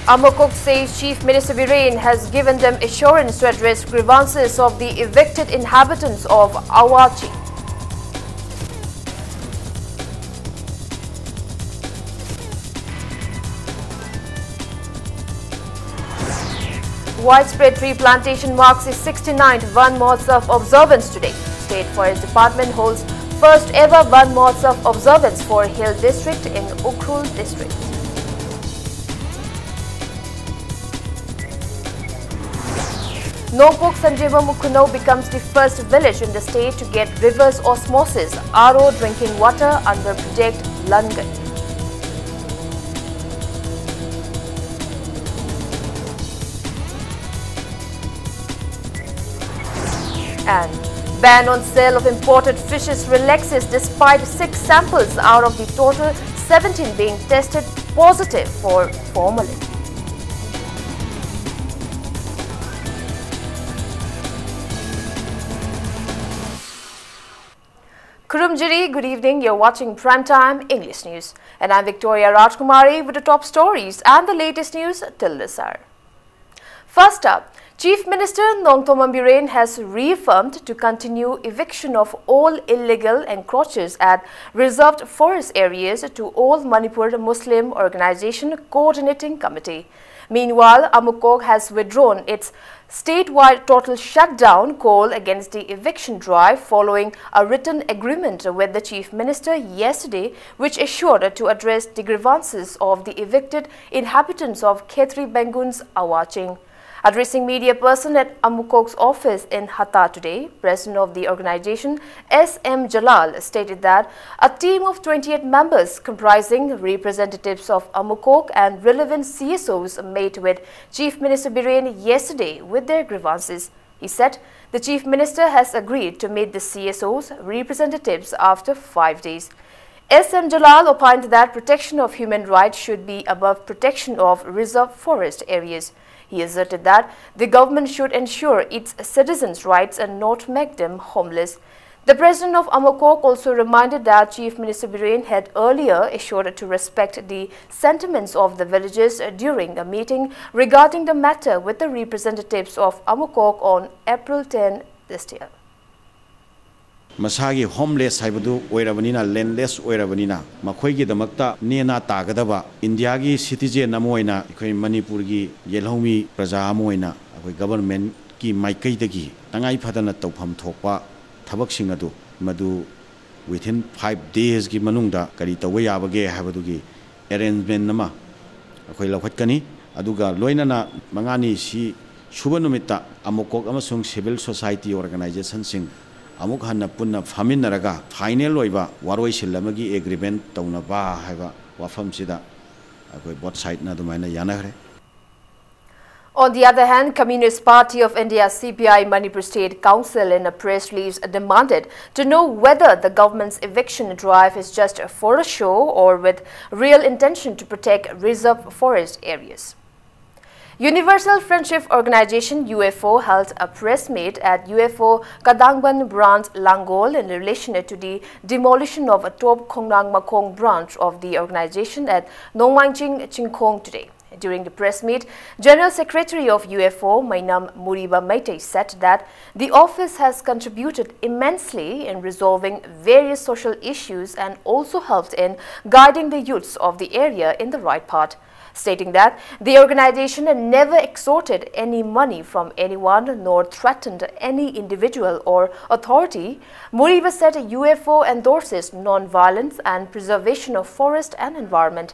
Amokok says Chief Minister Biren has given them assurance to address grievances of the evicted inhabitants of Awachi. Widespread tree plantation marks its 69th Van Mahotsav observance today. State Forest Department holds first ever Van Mahotsav observance for Hill District in Ukhrul District. Nongpok Sanjeva Mukhuno becomes the first village in the state to get reverse osmosis RO drinking water under Project Langan. And ban on sale of imported fishes relaxes despite 6 samples out of the total 17 being tested positive for formalin. Kurumjiri, good evening. You're watching Primetime English News. And I'm Victoria Rajkumari with the top stories and the latest news till this hour. First up, Chief Minister Nongthombam Biren has reaffirmed to continue eviction of all illegal encroachers at reserved forest areas to all Manipur Muslim Organization Coordinating Committee. Meanwhile, Amokok has withdrawn its statewide total shutdown call against the eviction drive following a written agreement with the Chief Minister yesterday, which assured to address the grievances of the evicted inhabitants of Khetri Bengun's Awaching. Addressing media person at Amokok's office in Hatta today, President of the organization S.M. Jalal stated that a team of 28 members comprising representatives of Amokok and relevant CSOs met with Chief Minister Biren yesterday with their grievances. He said the Chief Minister has agreed to meet the CSOs representatives after 5 days. S.M. Jalal opined that protection of human rights should be above protection of reserved forest areas. He asserted that the government should ensure its citizens' rights and not make them homeless. The president of Amokok also reminded that Chief Minister Biren had earlier assured to respect the sentiments of the villagers during a meeting regarding the matter with the representatives of Amokok on April 10 this year. Masagi homeless haibadu oirabanina landless oirabanina makhoigi damakta nena tagadaba India gi citizen amoina ekhoi Manipur gi yelhomi praja amoina ekhoi government ki maikai dagi tangai phadana tawpham thokpa thabak sing adu madu within 5 days gi manungda kari tawa yabage haibadu gi arrangement nama ekhoi lokhatkani aduga loinana mangani si suba numita Amokok amasung civil society organization sing Amuk hanna punna faminaraga final loiba waroi silamagi agreement tauna ba haiba wafam sida akoi both side na dumaina yanagre. On the other hand, Communist Party of India CPI Manipur State Council in a press release demanded to know whether the government's eviction drive is just for a show or with real intention to protect reserved forest areas. Universal Friendship Organization UFO held a press meet at UFO Kadangban branch Langol in relation to the demolition of a Top Khongnang Makong branch of the organization at Nongmangching Chingkhong today. During the press meet, General Secretary of UFO Mainam Muriba Maite said that the office has contributed immensely in resolving various social issues and also helped in guiding the youths of the area in the right path. Stating that the organization had never extorted any money from anyone nor threatened any individual or authority, Muriba said UFO endorses non-violence and preservation of forest and environment.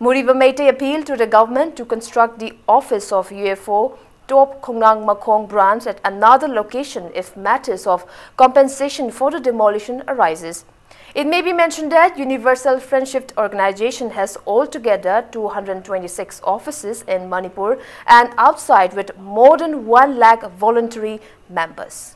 Muriba Maite appealed to the government to construct the office of UFO Top Khongnang Makong branch at another location if matters of compensation for the demolition arises. It may be mentioned that Universal Friendship Organization has altogether 226 offices in Manipur and outside with more than 1 lakh voluntary members.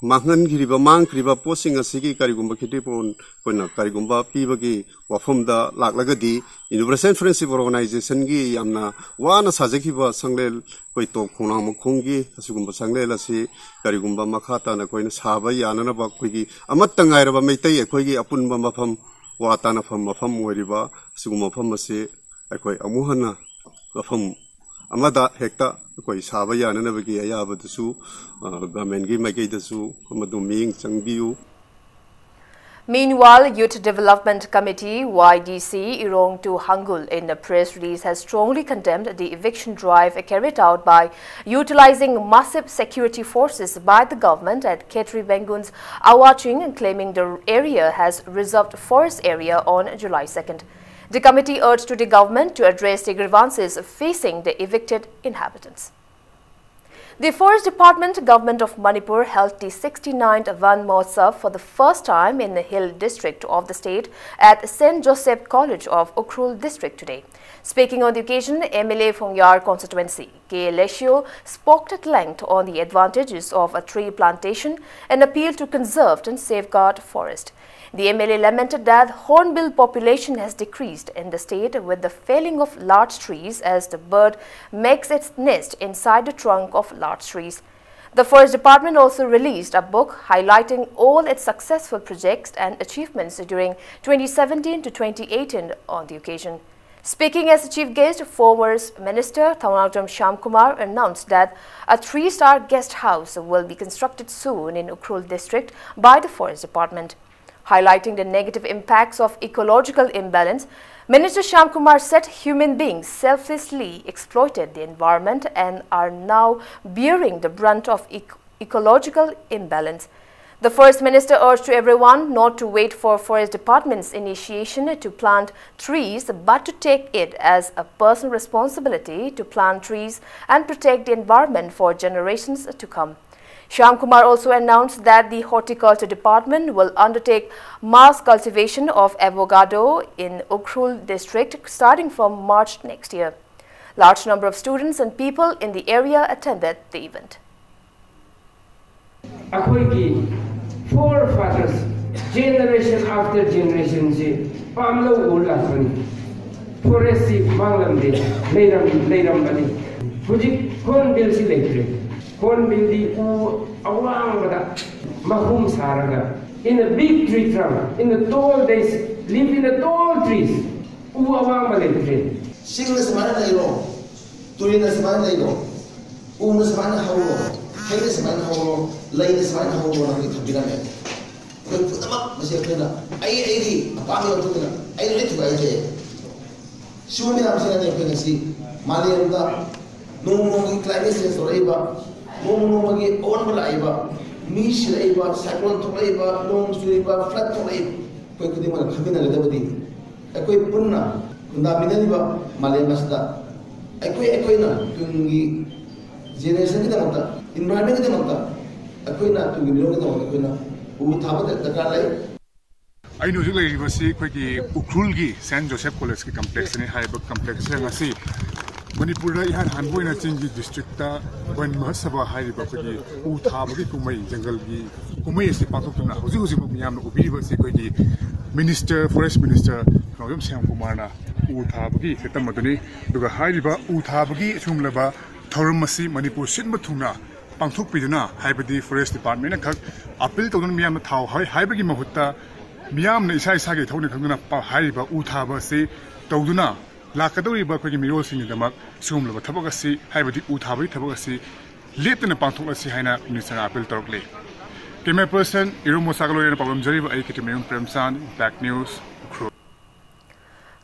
Mangan Giriba Mang Kriba posting a Sigi Karigumba Kitipon, Kuna Karigumba, Pibagi, Wafumda, Lagadi, Universal Friendship Organization Gi, Yamna, Wana Sazakiba, Sanglel, Koito, Kunam Kungi, Asugumba Sanglela Si, Karigumba Makata, and a coin Saba, Yanaba Quigi, Amatangara Mete, Kogi, Apunba Mafam, Watana from Mafam Weriba, Suguma Famasi, ꯑꯩꯈꯣꯏ ꯑꯃꯨꯛ ꯍꯟꯅ ꯃꯐꯝ ꯑꯃꯗ ꯍꯦꯛꯇ ꯑꯩꯈꯣꯏ ꯁꯥꯕ ꯌꯥꯅꯅꯕꯒꯤ ꯑꯌꯥꯕꯗꯨꯁꯨ ꯒꯚꯔꯟꯃꯦꯟꯠꯒꯤ ꯃꯥꯏꯀꯩꯗꯁꯨ ꯑꯃꯗꯨ ꯃꯤꯠꯌꯦꯡ ꯆꯪꯕꯤꯌꯨ. Meanwhile, Youth Development Committee YDC Irong to Hangul in a press release has strongly condemned the eviction drive carried out by utilizing massive security forces by the government at Ketri Bengun's Awaching, claiming the area has reserved forest area on July 2nd. The committee urged to the government to address the grievances facing the evicted inhabitants. The Forest Department Government of Manipur held the 69th Van Mahotsav for the first time in the hill district of the state at St. Joseph College of Ukhrul district today. Speaking on the occasion, MLA Phongyar constituency, K. Lesio, spoke at length on the advantages of a tree plantation and appealed to conserve and safeguard forest. The MLA lamented that hornbill population has decreased in the state with the felling of large trees as the bird makes its nest inside the trunk of large trees. The Forest Department also released a book highlighting all its successful projects and achievements during 2017 to 2018 on the occasion. Speaking as the chief guest, former Minister Thaunakdam Shyamkumar announced that a 3-star guest house will be constructed soon in Ukhrul district by the Forest Department. Highlighting the negative impacts of ecological imbalance, Minister Shyamkumar said human beings selflessly exploited the environment and are now bearing the brunt of ecological imbalance. The First Minister urged to everyone not to wait for Forest Department's initiation to plant trees, but to take it as a personal responsibility to plant trees and protect the environment for generations to come. Shyamkumar also announced that the Horticulture Department will undertake mass cultivation of avocado in Ukhrul district starting from March next year. Large number of students and people in the area attended the event. Akoigi forefathers, generation after generation, pamlo ulakani, foresti manglamde, leiram bani, hujik kon bil si electric. Hornbill awang mahum saraga in a big tree trunk in the tall days live in the tall trees awang tree. Singles man nairo, Turinas man nairo, Unas man haulo, Hayes man haulo, Ladies man haulo na kitabirame. Put them up, Monsieur Pena. I Pamela Tuna, I read to buy it. Soon I'm saying a pregnancy, Malia, no more climate sense or labor. Magi on Malaiba, Mish Laiba, Cyclone to Laiba, Long Suriba, Flat to Laib, Pokemon Kamina Levity. A quick Puna, Kundaminiba, Malemasta. A quick Equina, Tungi, Generation Demota, Environment Demota, Aquina to Gilona, who would have it at the Carlay. I know you like Ukrulgi, San Joseph College complex and Hyber complex, and I see. Manipur ihan hanboi na chingi district ta ban mahasaba haiba khodi u thabagi kumai jungle gi kumai se pathokna hoji hoji mu miyam na ubiriba se khodi minister forest minister Thaunakdam Shyamkumar na u thabagi setam maduni duga haiba u thabagi chumlaba thoramasi Manipur sinba thuna pangthok piduna haibadi forest department na khak appeal tawdun miyam na thau haibagi mahutta miyam na isa isa ge thawna khangna haiba u thaba se tawduna Lakadoriba Quaki Miro singing the mug, Sumla Tabagasi, Habadi Utabi Tabagasi, lit in a Pantolasi Hina, Minister Apple Torkley. Camera person, Irumo Sagalo and Pabam Jariva Aikitimun Premsan, Back News, Crew.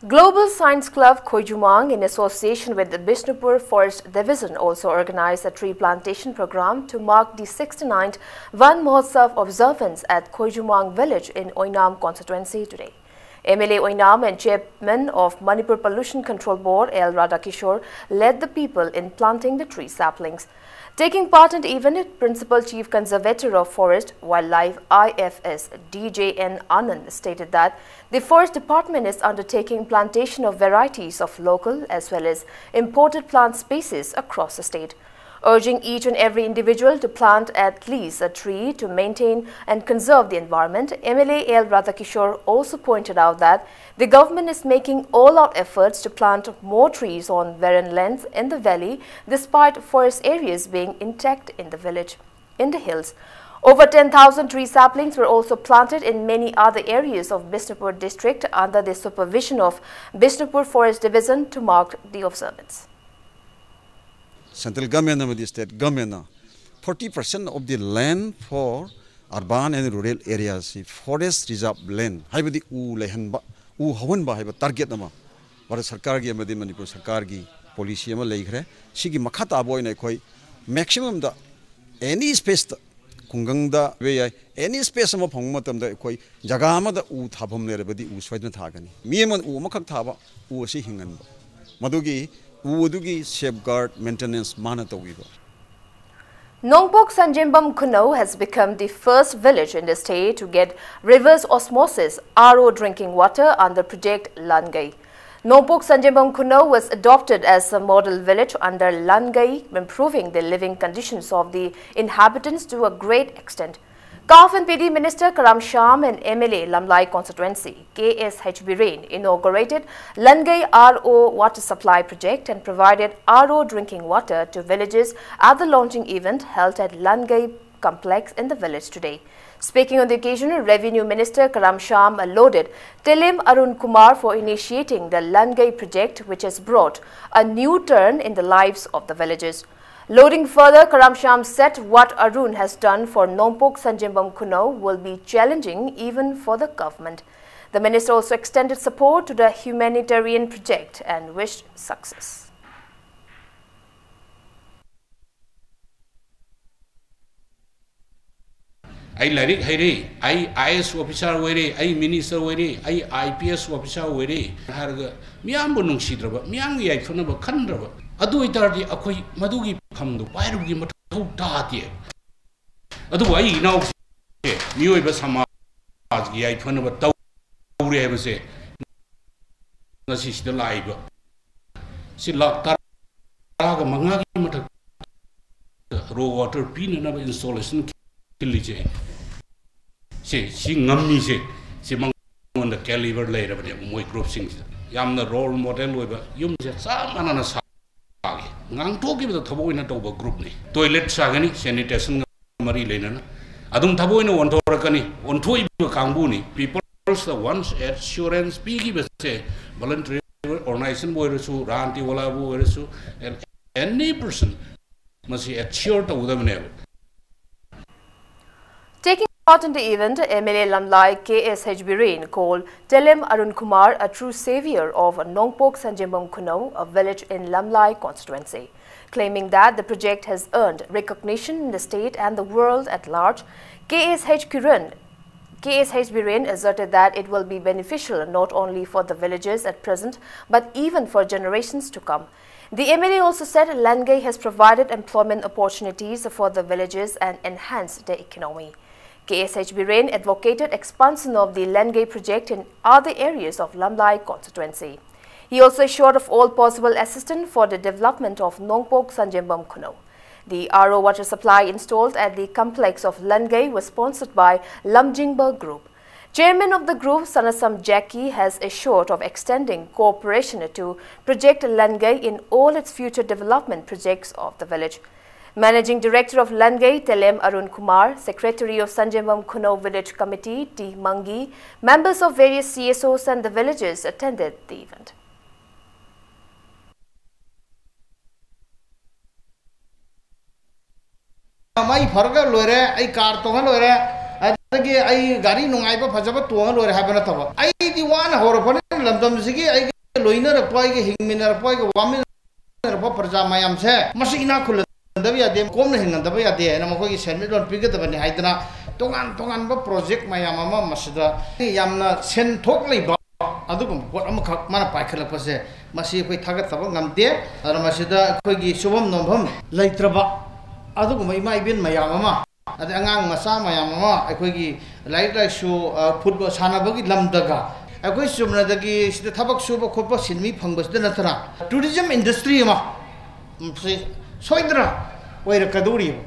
Global Science Club Koijumang, in association with the Bishnupur Forest Division, also organized a tree plantation program to mark the 69th Van Mahotsav observance at Koijumang village in Oinam constituency today. MLA Oinam and Chairman of Manipur Pollution Control Board, L. Radhakishore, led the people in planting the tree saplings. Taking part in the event, Principal Chief Conservator of Forest Wildlife IFS DJN Anand stated that the Forest Department is undertaking plantation of varieties of local as well as imported plant species across the state, urging each and every individual to plant at least a tree to maintain and conserve the environment. MLA L. Radhakishore also pointed out that the government is making all-out efforts to plant more trees on barren lands in the valley despite forest areas being intact in the village, in the hills. Over 10,000 tree saplings were also planted in many other areas of Bishnupur district under the supervision of Bishnupur Forest Division to mark the observance. Central government and the state government, 40% of the land for urban and rural areas, forest reserve land, haibadi u lehanba, u hawanba haiba target nama. Bharat Sarkar gi amadi Manipur Sarkar gi policy ama leikre, sigi makhata boy na koi maximum da any space Kungangda way any space of Hongmatam the Koi Jagama the U Tabum Nerebadi U Sweden Tagani. Miaman U Makak Taba U Sihingan Madugi Udugi safeguard maintenance Manata Weaver. Nongpok Sanjimbam Kuno has become the first village in the state to get reverse osmosis RO drinking water under Project Langai. Nongpok Sanjimbam Kuno was adopted as a model village under Langai, improving the living conditions of the inhabitants to a great extent. CAF and PD Minister Karam Sham and MLA Lamlai constituency KSH Biren inaugurated Langai RO water supply project and provided RO drinking water to villages at the launching event held at Langai complex in the village today. Speaking on the occasion, Revenue Minister Karam Sham lauded Tilim Arun Kumar for initiating the Langai project, which has brought a new turn in the lives of the villagers. Loading further, Karam Sham said what Arun has done for Nongpok Sanjimbam Kuno will be challenging even for the government. The minister also extended support to the humanitarian project and wished success. I like it, I IS officer were, I minister were, I IPS officer were, Harga, Miambo Shidraba, Miangi, I found a Kandraba. Adu itardi akoi Madugi Kamdu, Pairugi Matu Dati. Adu I now say, New Ebasama, I found a Tauri ever say, Nasis the live. She locked Taraga Mangaki Mata raw water pin and installation. She ngummy, she mung on the caliber later, but my group sings. Yam the role model with you said some on a sag. Nang to give the tabo in a toba group. Toilet sagani, sanitation Marie Lena. Adum tabo in one torakani, on two kambuni. People the ones assurance, piggy, but say voluntary organization, Boyresu, Ranti Walabu, Veresu, and any person must be assured to them never. Taking part in the event, MLA Lamlai KSH Biren called Telem Arun Kumar a true savior of Nongpok Sanjimbam Kuno, a village in Lamlai constituency. Claiming that the project has earned recognition in the state and the world at large, KSH Biren asserted that it will be beneficial not only for the villagers at present, but even for generations to come. The MLA also said Langai has provided employment opportunities for the villagers and enhanced their economy. KSH Biren advocated expansion of the Langai project in other areas of Lamlai constituency. He also assured of all possible assistance for the development of Nongpok Sanjimbam Kuno. The RO water supply installed at the complex of Langai was sponsored by Lamjingba Group. Chairman of the group, Sanasam Jackie, has assured of extending cooperation to Project Langai in all its future development projects of the village. Managing Director of Langai, Telem Arun Kumar, Secretary of Sanjimbam Kuno Village Committee, T. Mangi, members of various CSOs and the villagers attended the event. My Farga Lore, I car to Lore, I Gari Nungaiba Pajaba to Lore Habanatava. I the one horror Lamdam Zigi, I get Loina, a poi, Hingmin, a poi, woman, a Poperja, my am say, Machina Kula. Them coming and the way there, and I'm going to send it on Picket of an Hydra, Tongan project, my Yamama Masada, Yamna send totally Adum, what I'm a Manapaka Pase, Masi, we target Tabangam there, and Masida, Kogi, Subam Nobum, like Traba, Adum, my bin, my Yamama, at the Angang Masa, my Yamama, I Kogi, like show, put Sanabagi Lamdaga. I question that the Tabak Super Corpus in me, Pungus, the Natara. Tourism industry, Soidra, where a Kaduri.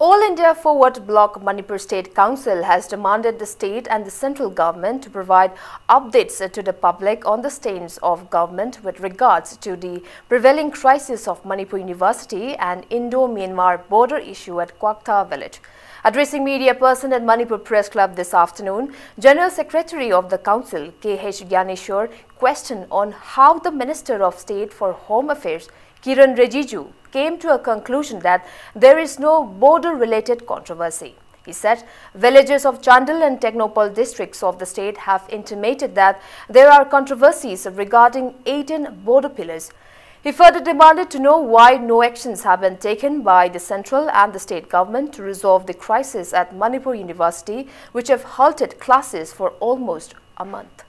All India Forward Bloc Manipur State Council has demanded the state and the central government to provide updates to the public on the stance of government with regards to the prevailing crisis of Manipur University and Indo-Myanmar border issue at Kwakta village. Addressing media person at Manipur Press Club this afternoon, General Secretary of the Council, K.H. Gyaneshwar, questioned on how the Minister of State for Home Affairs, Kiran Rijiju, came to a conclusion that there is no border-related controversy. He said villages of Chandal and Technopal districts of the state have intimated that there are controversies regarding 18 border pillars. He further demanded to know why no actions have been taken by the central and the state government to resolve the crisis at Manipur University, which have halted classes for almost a month.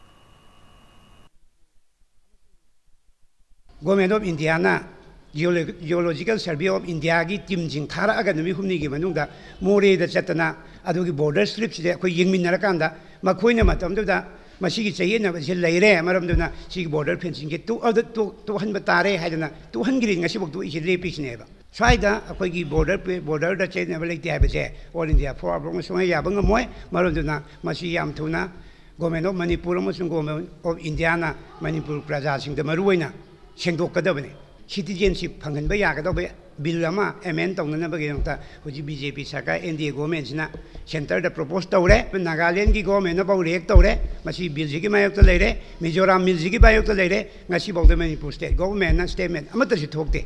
Government of India Geological Survey of India ki team jing thara aga numi humni ki manungda more da chatana adugi border strips de koi yingmin rakanda makhoina matam da masigi chaye na se leire maram duna si border fencing ke tu han batare haidana tu han giri ngasi bok tu isi pisne ba swaida akoi ki border da chain na lekti ha be all India for abong so ya bang moy maram duna masi yam thuna government of Manipur amasung government of India na Manipur praja sing da maruina sengdok kadabane citizenship phanghanba yagadaba bill ama amend tawna bagi nta hoji BJP sarkar NDA government sina center da propose tawre Nagaland ki government na baw rek tawre masi bill ji ki mayok ta leire Mizoram bill ji ki bayok ta leire ngasi bawda Manipur state government na statement amata si thokte.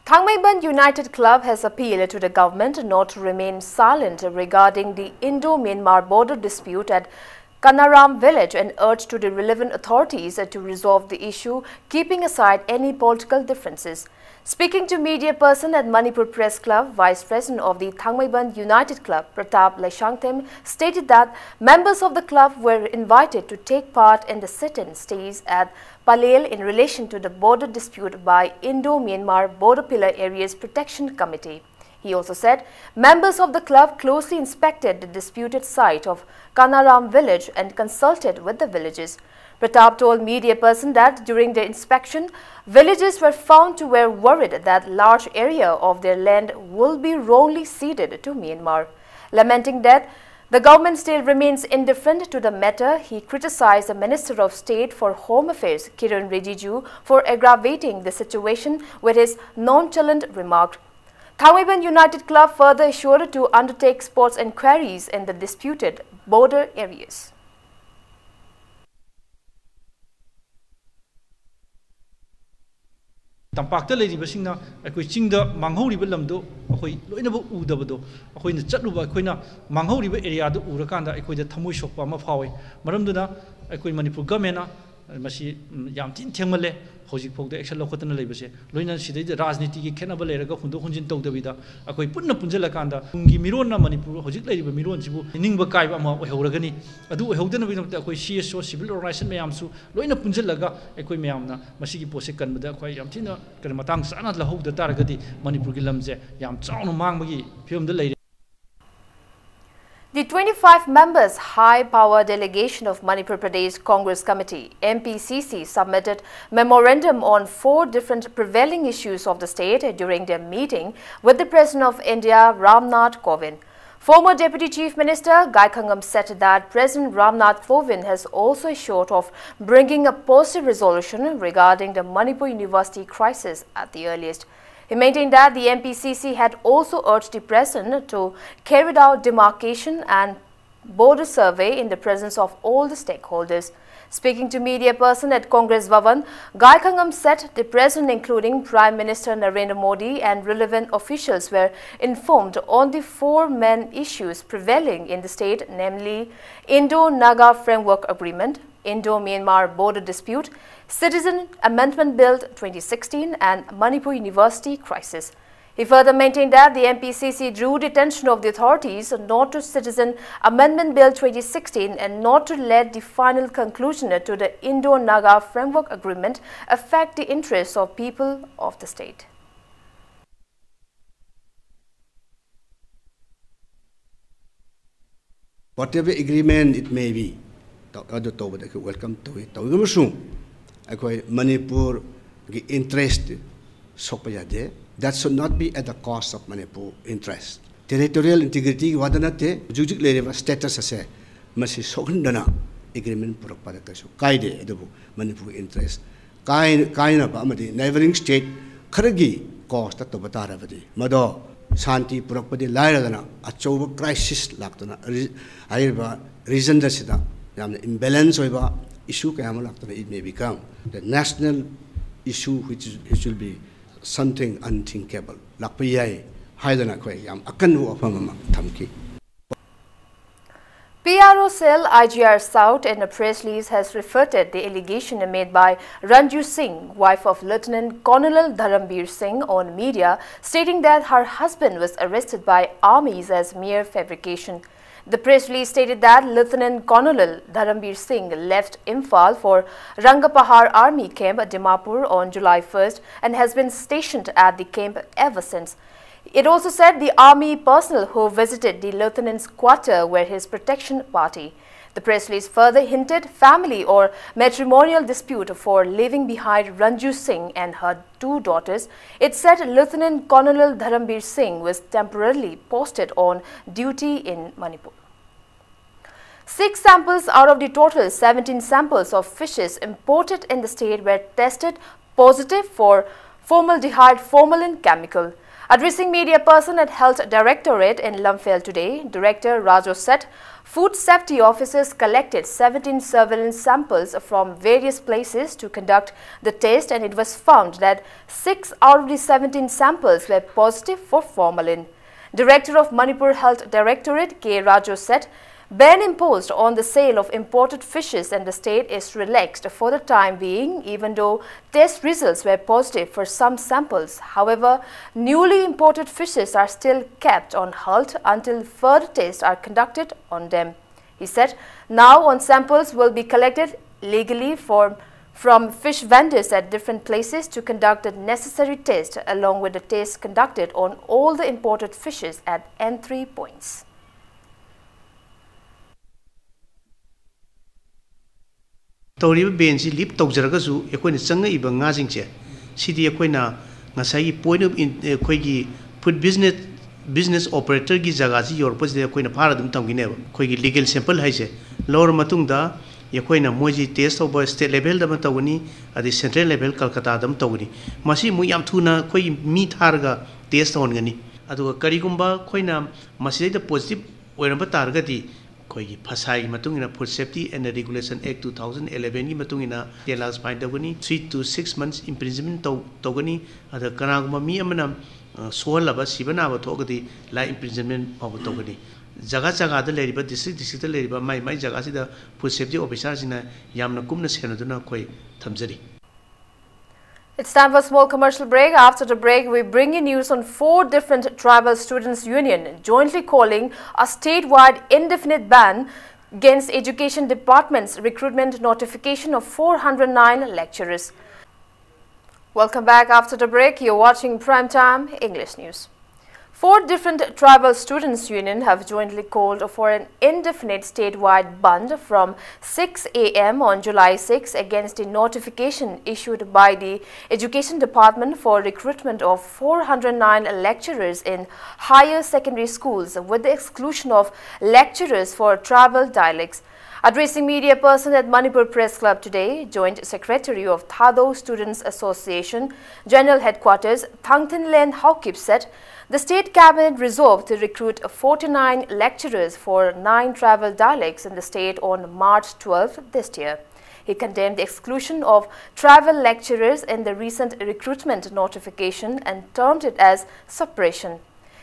Thangmaiban United Club has appealed to the government not to remain silent regarding the Indo-Myanmar border dispute at Kanaram village and urged to the relevant authorities to resolve the issue, keeping aside any political differences. Speaking to media person at Manipur Press Club, Vice President of the Thangmaiban United Club, Pratap Laishangtem, stated that members of the club were invited to take part in the sit-in stays at Palel in relation to the border dispute by Indo-Myanmar Border Pillar Areas Protection Committee. He also said members of the club closely inspected the disputed site of Kanaram village and consulted with the villages. Pratap told media person that during the inspection, villages were found to were worried that large area of their land will be wrongly ceded to Myanmar. Lamenting that the government still remains indifferent to the matter, he criticized the Minister of State for Home Affairs, Kiran Rijiju, for aggravating the situation with his nonchalant remark. Thangmaiban United Club further assured to undertake sports inquiries in the disputed border areas. Tampakta leiribasingna akoi chingda manghoriba lamdo akoi loinaba udabado akoina chatluba akoina manghoriba area do urakanda akoida thamoi sokpa ma phawe maramduna akoi Manipur government na masi yam tin thengmale hojik phogda action lokotana leibase loina sidai rajniti ki khenaba leiraga hundo hunjin tawdabida akoi punna punjala kanda ungi mironna Manipur hojik leiriba miron sibu ningba kaiba ma ohoragani adu ohodana bidamta akoi CSO civil organization mayamsu loina punjalaga akoi mayamna masigi pose kanbada akoi yam thina kan matang sana lahouda taragadi Manipur gi lamje yam chaunu mangmagi phimda leire. The 25 members High Power Delegation of Manipur Pradesh Congress Committee MPCC submitted memorandum on 4 different prevailing issues of the state during their meeting with the President of India Ramnath Kovind. Former Deputy Chief Minister Gaikhangam said that President Ramnath Kovind has also assured of bringing a positive resolution regarding the Manipur University crisis at the earliest. He maintained that the MPCC had also urged the President to carry out demarcation and border survey in the presence of all the stakeholders. Speaking to media person at Congress Bhavan, Gaikhangam said the President, including Prime Minister Narendra Modi and relevant officials, were informed on the 4 main issues prevailing in the state, namely Indo-Naga Framework Agreement, Indo-Myanmar Border Dispute, Citizen Amendment Bill 2016 and Manipur University crisis. He further maintained that the MPCC drew the attention of the authorities not to Citizen Amendment Bill 2016 and not to let the final conclusion to the Indo-Naga Framework Agreement affect the interests of people of the state. Whatever agreement it may be, welcome to it. Manipur interest sopayade that should not be at the cost of Manipur interest. Territorial integrity wadanate jujik leriba status ase masi sokhandana agreement purakpada kasu kaide adubu Manipur interest kaina ba amadi neighboring state kharagi cost to batarabadi mado shanti purakpadi lairadana achoba crisis laktana aiba reason dasida yamna imbalance oiba issue kayama laktana it may become the national issue which will be something unthinkable lakpayai haidana khoi yam akannu afamama thamki. PRO cell IGR South in a press release has refuted the allegation made by Ranju Singh, wife of Lieutenant Colonel Dharambir Singh, on media, stating that her husband was arrested by armies as mere fabrication. The press release stated that Lieutenant Colonel Dharambir Singh left Imphal for Rangapahar Army Camp at Dimapur on July 1st and has been stationed at the camp ever since. It also said the army personnel who visited the lieutenant's quarter were his protection party. The press release further hinted family or matrimonial dispute for leaving behind Ranju Singh and her 2 daughters. It said Lieutenant Colonel Dharambir Singh was temporarily posted on duty in Manipur. 6 samples out of the total 17 samples of fishes imported in the state were tested positive for formaldehyde formalin chemical. Addressing media person at Health Directorate in Lumphel today, Director Rajo said food safety officers collected 17 surveillance samples from various places to conduct the test, and it was found that 6 out of the 17 samples were positive for formalin. Director of Manipur Health Directorate K. Rajo said ban imposed on the sale of imported fishes in the state is relaxed for the time being, even though test results were positive for some samples. However, newly imported fishes are still kept on halt until further tests are conducted on them. He said, now on samples will be collected legally from fish vendors at different places to conduct the necessary tests, along with the tests conducted on all the imported fishes at entry points. तौरीब बेंसी लिप तौजरगसु एकोइना चंगइबा ngaजिंगचे सिदि एकोइना ngasai point of एकोइगी फूड बिजनेस ऑपरेटर की जगह से योरपस दे एकोइना फारा दम तमगिने एकोइगी लीगल सैंपल हाइसे लोर मतुंगदा एकोइना मोजी टेस्ट ओवर स्टेट लेवल दम तवनी अदि सेंट्रल लेवल कलकत्ता दम तवनी मसी मु याम थुना एकोइ मी थारगा टेस्ट होनगनी अदुगा करिगुंबा एकोइना मसीदा पॉजिटिव ओइरबा तारगदी कोई फसाई मतुंगिना food safety and regulation act 2011 की मतुंगिना जेलास फाइन तगनी 3 to 6 months इम्प्रिजनमेंट तगनी अद कनागुमा मी अमना सोहलबा सिबनाबा थोगदी ला इम्प्रिजनमेंट पाव तगनी जगह जगह द लेरिबा डिस्ट्रिक्ट लेरिबा माई जगह सिदा फूड सेफ्टी ऑफिसर सिना यामना कुमना सेनदुना कोई थमजरी. It's time for a small commercial break. After the break, we bring you news on 4 different tribal students' union jointly calling a statewide indefinite ban against Education Department's recruitment notification of 409 lecturers. Welcome back after the break. You're watching Primetime English News. 4 different tribal students' union have jointly called for an indefinite statewide ban from 6 a.m. on July 6 against the notification issued by the Education Department for recruitment of 409 lecturers in higher secondary schools with the exclusion of lecturers for tribal dialects. Addressing media person at Manipur Press Club today, Joint Secretary of Thado Students Association, General Headquarters, Thangthin Len Haukip said, the State Cabinet resolved to recruit 49 lecturers for 9 tribal dialects in the state on March 12 this year. He condemned the exclusion of tribal lecturers in the recent recruitment notification and termed it as suppression.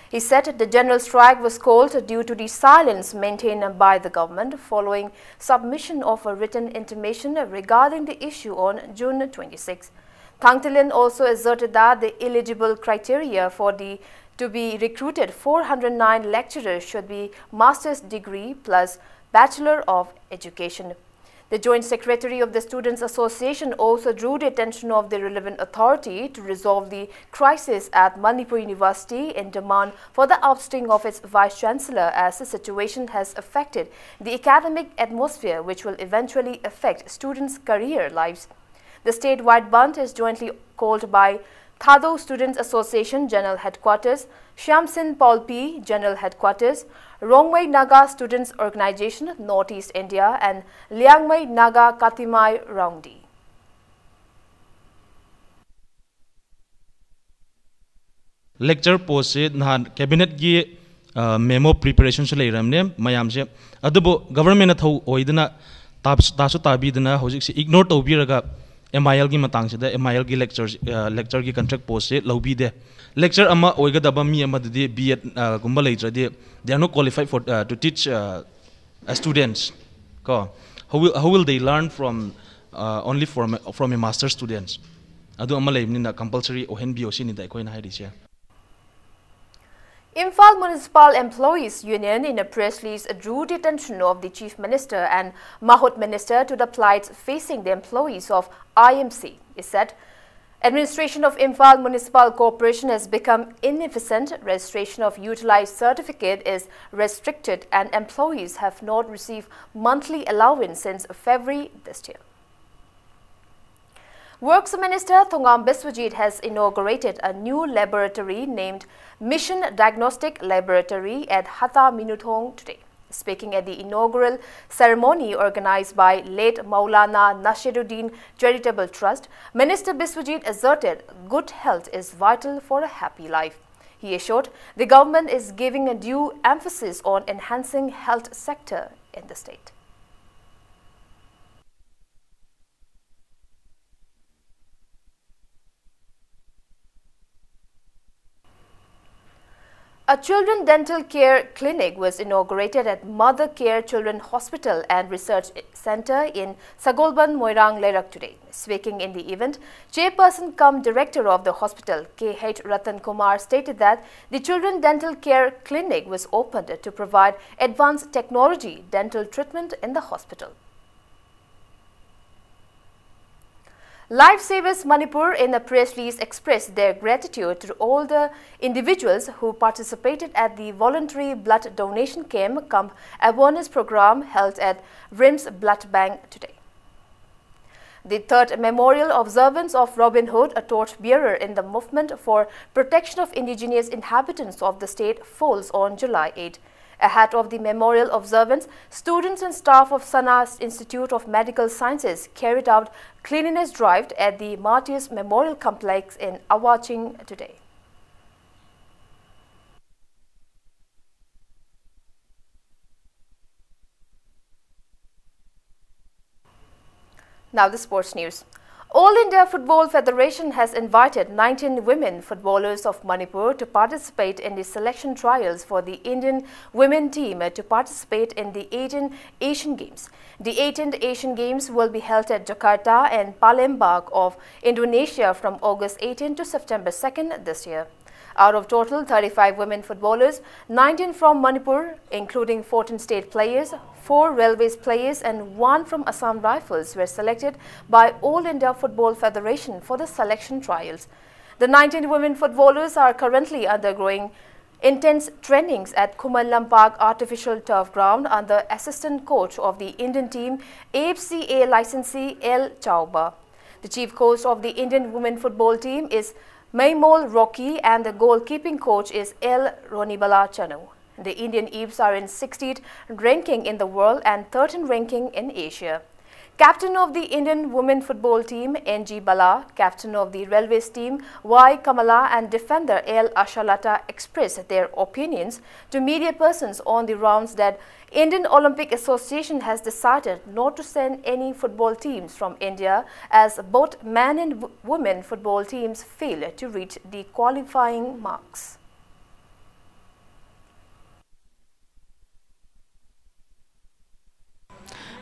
He said the general strike was called due to the silence maintained by the government following submission of a written intimation regarding the issue on June 26. Thangthin also asserted that the eligible criteria for to be recruited 409 lecturers should be master's degree plus Bachelor of Education. The Joint Secretary of the Students Association also drew the attention of the relevant authority to resolve the crisis at Manipur University in demand for the ousting of its Vice-Chancellor, as the situation has affected the academic atmosphere, which will eventually affect students' career lives. The statewide ban is jointly called by Thado Students Association General Headquarters, Shamsin Paulpi General Headquarters, Rongmei Naga Students Organization Northeast India and Liangmei Naga Katimai Rongdi. Lecture post se nahan cabinet gi memo preparation se leiramne mayam se adubo government athau oidana tasu tabidana hojik se ignore tobiraga MIL gi matang se da MIL gi lecture gi contract post se lobi de lecture ama oigadaba mi ama de B.Ed gumba leitradi they are not qualified for to teach students ko how will they learn from only from a master students adu ama leibni na compulsory ohenbi osini da koina hairi se. Imphal Municipal Employees Union in a press release drew the attention of the Chief Minister and Mahut Minister to the plights facing the employees of IMC. It said, administration of Imphal Municipal Corporation has become inefficient, registration of utilized certificate is restricted and employees have not received monthly allowance since February this year. Works Minister Thongam Biswajit has inaugurated a new laboratory named Mission Diagnostic Laboratory at Hatha Minuthong today. Speaking at the inaugural ceremony organized by late Maulana Nashiruddin Charitable Trust, Minister Biswajit asserted good health is vital for a happy life. He assured the government is giving a due emphasis on enhancing health sector in the state. A children dental care clinic was inaugurated at Mother Care Children Hospital and Research Center in Sagolban, Moirang, Lerak today. Speaking in the event, chairperson cum director of the hospital, K.H. Ratan Kumar, stated that the children dental care clinic was opened to provide advanced technology dental treatment in the hospital. Lifesavers Manipur in a press release expressed their gratitude to all the individuals who participated at the voluntary blood donation camp awareness program held at RIMS Blood Bank today. The third memorial observance of Robin Hood, a torchbearer in the movement for protection of indigenous inhabitants of the state, falls on July 8. Ahead of the memorial observance, students and staff of Sana's Institute of Medical Sciences carried out cleanliness drive at the Martyrs Memorial Complex in Awaching today. Now the sports news. All India Football Federation has invited 19 women footballers of Manipur to participate in the selection trials for the Indian women team to participate in the 18th Asian Games. The 18th Asian Games will be held at Jakarta and Palembang of Indonesia from August 18 to September 2nd this year. Out of total 35 women footballers, 19 from Manipur, including 14 state players, 4 railways players and 1 from Assam Rifles were selected by All India Football Federation for the selection trials. The 19 women footballers are currently undergoing intense trainings at Kumalampak Artificial Turf Ground under assistant coach of the Indian team, AFCA licensee L. Chauba. The chief coach of the Indian women football team is Maimol Rocky and the goalkeeping coach is L. Ronibala Chanu. The Indian Eves are in 60th ranking in the world and 13th ranking in Asia. Captain of the Indian women football team N.G. Bala, captain of the railways team Y. Kamala and defender L. Ashalata expressed their opinions to media persons on the rounds that Indian Olympic Association has decided not to send any football teams from India as both men and women football teams fail to reach the qualifying marks.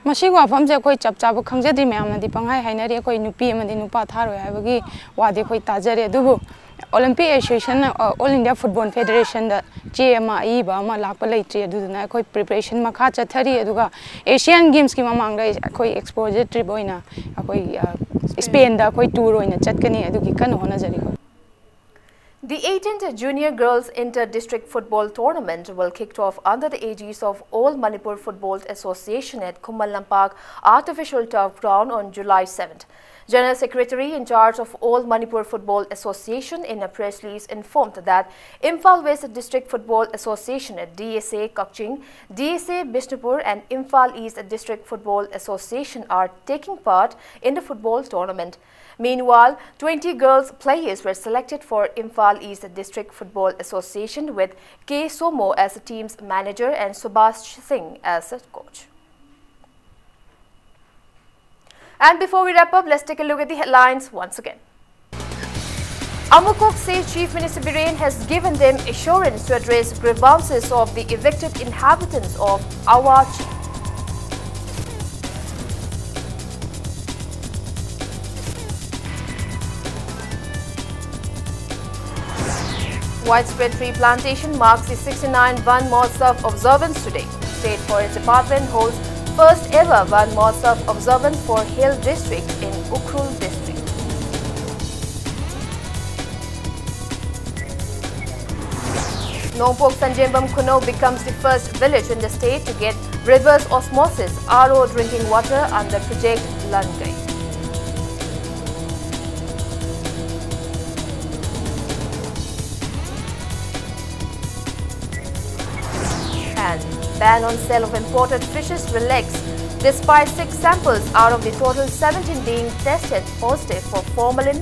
मसी वाफम से कोई चप चाप खंगजदी ma'am नदी पंगाई हाइनरी कोई नुपी अमदी नुपा थारो हाइबगी वादे कोई ताजरे दुबु Olympic association all India football federation द चे अमा इबा अमा लाप लेट्री अदुना कोई प्रिपरेशन मखा चथरी अदुगा एशियन गेम्स की ममांग दा कोई एक्सपोजर ट्रिप होइना कोई स्पेन दा कोई टूर होइना चटकनी अदुगी कन होना जरी को. The 18th Junior Girls Inter-District Football Tournament will kick off under the aegis of All Manipur Football Association at Kumalampak Artificial Turf Ground on July 7th. General Secretary in charge of All Manipur Football Association in a press release informed that Imphal West District Football Association at DSA Kakching, DSA Bishnupur and Imphal East District Football Association are taking part in the football tournament. Meanwhile, 20 girls players were selected for Imphal East District Football Association with K. Somo as the team's manager and Subhash Singh as the coach. And before we wrap up, let's take a look at the headlines once again. Amukok says Chief Minister Biren has given them assurance to address grievances of the evicted inhabitants of Awachi. Widespread tree plantation marks the 69 Van Mahotsav observance today. State Forest Department holds first ever Van Mahotsav observance for Hill District in Ukhrul District. Nongpok Sanjembam Kuno becomes the first village in the state to get reverse osmosis RO drinking water under Project Langai. And ban on sale of imported fishes relaxed despite 6 samples out of the total 17 being tested positive for formalin